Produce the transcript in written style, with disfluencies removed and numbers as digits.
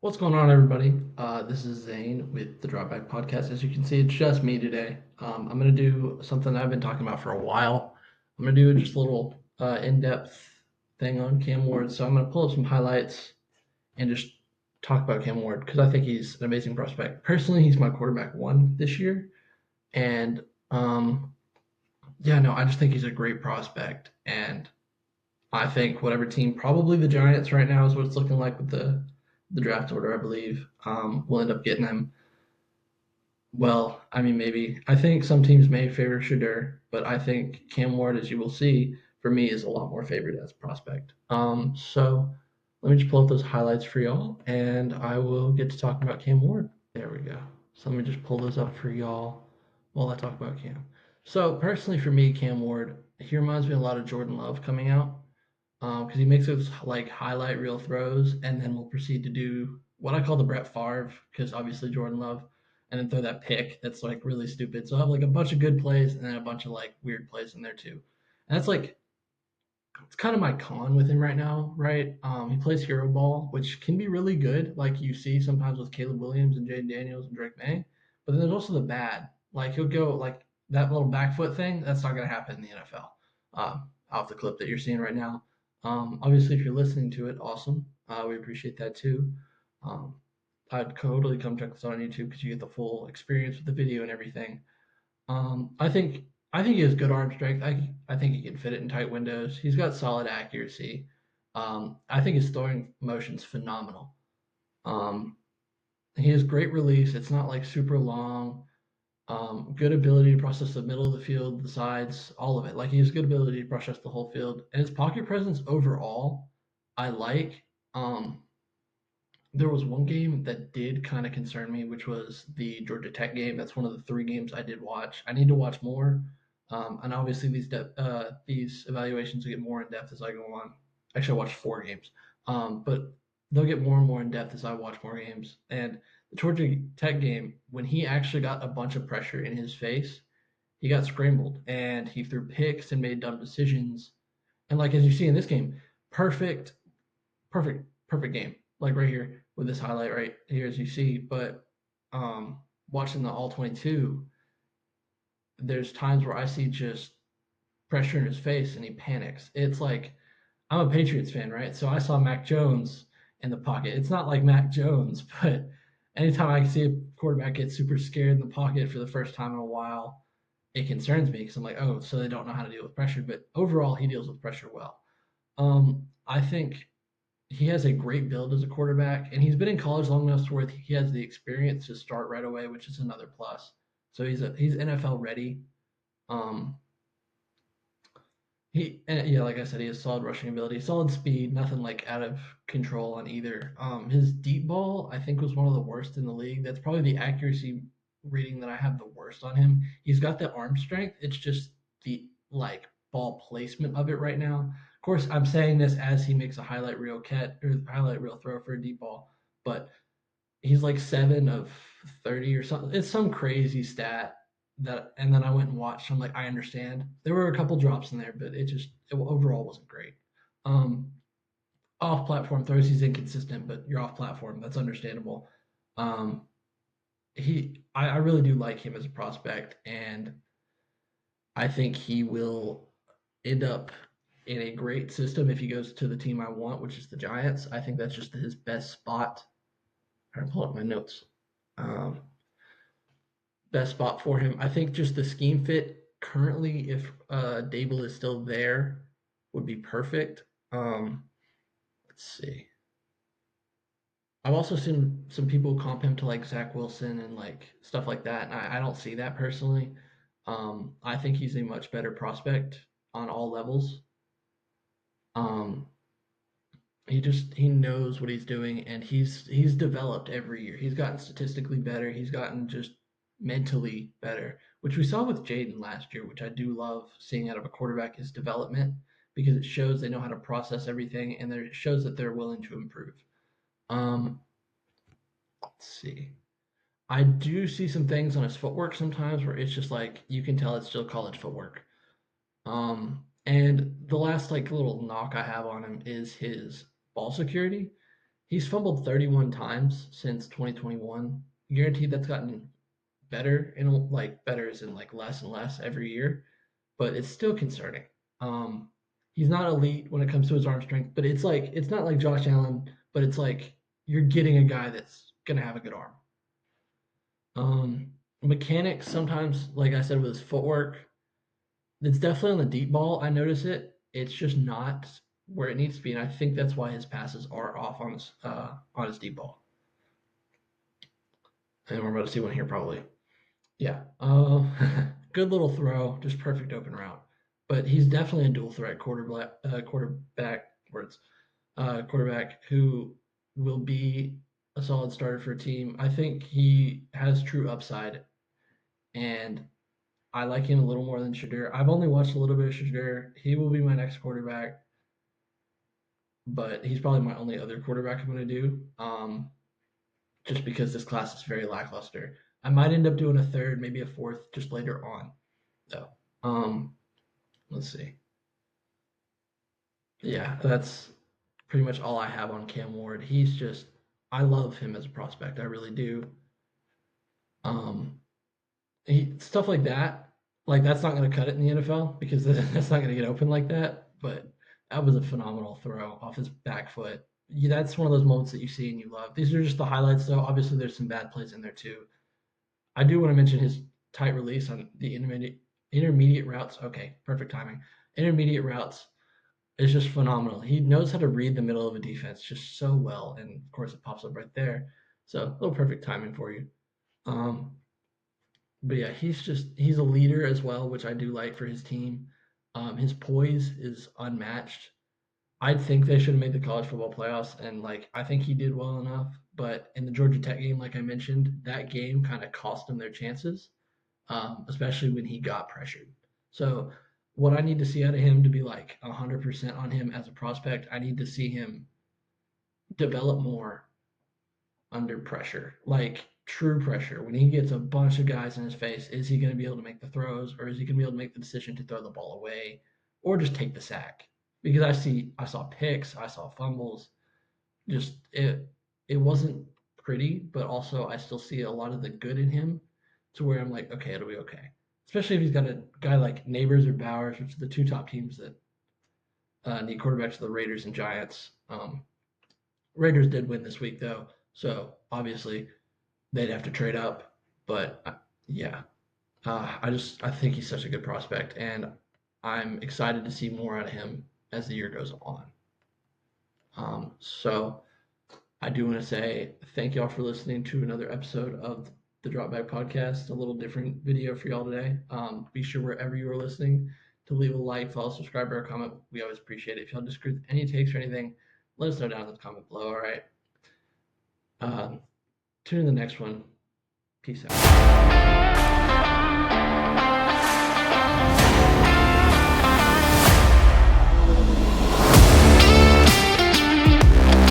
What's going on, everybody? This is Zane with the Dropback Podcast. As you can see, it's just me today. I'm going to do something I've been talking about for a while. I'm going to do just a little in-depth thing on Cam Ward. So I'm going to pull up some highlights and just talk about Cam Ward because I think he's an amazing prospect. Personally, he's my quarterback one this year, and yeah, no, I just think he's a great prospect, and I think whatever team, probably the Giants right now is what it's looking like with the draft order, I believe, will end up getting him. Well, I mean, maybe. I think some teams may favor Shadur, but I think Cam Ward, as you will see, for me, is a lot more favored as a prospect. So let me just pull up those highlights for y'all, and I will get to talking about Cam Ward. There we go. So let me just pull those up for y'all while I talk about Cam. So personally, for me, Cam Ward, he reminds me a lot of Jordan Love coming out because he makes those like highlight reel throws and then will proceed to do what I call the Brett Favre, because obviously Jordan Love, and then throw that pick that's like really stupid. So I have like a bunch of good plays and then a bunch of like weird plays in there too. And that's like it's kind of my con with him right now, right? He plays hero ball, which can be really good, like you see sometimes with Caleb Williams and Jaden Daniels and Drake May. But then there's also the bad. Like he'll go like that little back foot thing. That's not going to happen in the NFL. Off the clip that you're seeing right now. Obviously, if you're listening to it, awesome. We appreciate that too. Um, I'd totally come check this out on YouTube because you get the full experience with the video and everything. I think he has good arm strength. I think he can fit it in tight windows. He's got solid accuracy. I think his throwing motion's phenomenal. Um, he has great release. It's not like super long. Good ability to process the middle of the field, the sides, all of it. Like he has good ability to process the whole field, and his pocket presence overall, I like. Um, there was one game that did kind of concern me, which was the Georgia Tech game. That's one of the three games I did watch. I need to watch more, and obviously these evaluations will get more in depth as I go on. Actually, I watched four games, but they'll get more and more in depth as I watch more games. And the Georgia Tech game, when he actually got a bunch of pressure in his face, he got scrambled and he threw picks and made dumb decisions. And like as you see in this game, perfect perfect game. Like right here with this highlight right here as you see. But um watching the all 22, there's times where I see just pressure in his face and he panics. It's like I'm a Patriots fan, right? So I saw Mac Jones in the pocket. It's not like Mac Jones, but anytime I see a quarterback get super scared in the pocket for the first time in a while, it concerns me because I'm like, oh, so they don't know how to deal with pressure. But overall, he deals with pressure well. I think he has a great build as a quarterback, and he's been in college long enough to where he has the experience to start right away, which is another plus. So he's NFL ready. Um, yeah, like I said, he has solid rushing ability, solid speed, nothing like out of control on either. His deep ball I think was one of the worst in the league. That's probably the accuracy reading that I have the worst on him. He's got the arm strength. It's just the like ball placement of it right now. Of course, I'm saying this as he makes a highlight reel highlight reel throw for a deep ball, but he's like 7 of 30 or something. It's some crazy stat that, and then I went and watched. I'm like, I understand. There were a couple drops in there, but it overall wasn't great. Um, Off platform throws, he's inconsistent, but you're off platform. That's understandable. Um, I really do like him as a prospect, and I think he will end up in a great system if he goes to the team I want, which is the Giants. I think that's just his best spot. I'm pull up my notes. Um, Best spot for him. I think just the scheme fit currently, if Dable is still there, would be perfect. Let's see. I've also seen some people comp him to like Zach Wilson and like stuff like that, and I don't see that personally. I think he's a much better prospect on all levels. Um, he knows what he's doing, and he's developed every year. He's gotten statistically better. He's gotten just mentally better, which we saw with Jaden last year, which I do love seeing out of a quarterback is development because it shows they know how to process everything and it shows that they're willing to improve. Um, let's see. I do see some things on his footwork sometimes where it's just like you can tell it's still college footwork. And the last like little knock I have on him is his ball security. He's fumbled 31 times since 2021. Guaranteed that's gotten better, and like better is in like less and less every year, but it's still concerning. Um, he's not elite when it comes to his arm strength, but it's not like Josh Allen, but it's like you're getting a guy that's gonna have a good arm. Mechanics sometimes, like I said, with his footwork, it's definitely on the deep ball. I notice it. It's just not where it needs to be, and I think that's why his passes are off on his deep ball. And we're about to see one here probably. Yeah. Good little throw, just perfect open route. But he's definitely a dual threat quarterback who will be a solid starter for a team. I think he has true upside, and I like him a little more than Shedeur. I've only watched a little bit of Shedeur. He will be my next quarterback, but he's probably my only other quarterback I'm going to do, just because this class is very lackluster. I might end up doing a third, maybe a fourth, just later on, though. Let's see. Yeah, that's pretty much all I have on Cam Ward. I love him as a prospect. I really do. Um, stuff like that's not going to cut it in the NFL because that's not going to get open like that. But that was a phenomenal throw off his back foot. Yeah, that's one of those moments that you see and you love. These are just the highlights, though. Obviously, there's some bad plays in there too. I do want to mention his tight release on the intermediate routes. Okay, perfect timing. Intermediate routes is just phenomenal. He knows how to read the middle of a defense just so well, and of course it pops up right there. So a little perfect timing for you. Um, but yeah, he's a leader as well, which I do like for his team. His poise is unmatched. I think they should have made the college football playoffs, and like I think he did well enough. But in the Georgia Tech game, like I mentioned, that game kind of cost them their chances, especially when he got pressured. So what I need to see out of him to be like 100% on him as a prospect, I need to see him develop more under pressure, like true pressure. When he gets a bunch of guys in his face, is he going to be able to make the throws, or is he going to be able to make the decision to throw the ball away, or just take the sack? Because I saw picks, I saw fumbles. Just it wasn't pretty, but also I still see a lot of the good in him, to where I'm like, okay, it'll be okay. Especially if he's got a guy like Neighbors or Bowers, which are the two top teams that need quarterbacks, the Raiders and Giants. Raiders did win this week though, so obviously they'd have to trade up. But yeah, I think he's such a good prospect, and I'm excited to see more out of him as the year goes on. So I do want to say thank y'all for listening to another episode of the Dropback Podcast, a little different video for y'all today. Be sure wherever you are listening to leave a like, follow, subscribe, or a comment. We always appreciate it. If y'all disagree with any takes or anything, let us know down in the comment below. All right. Tune in the next one. Peace out.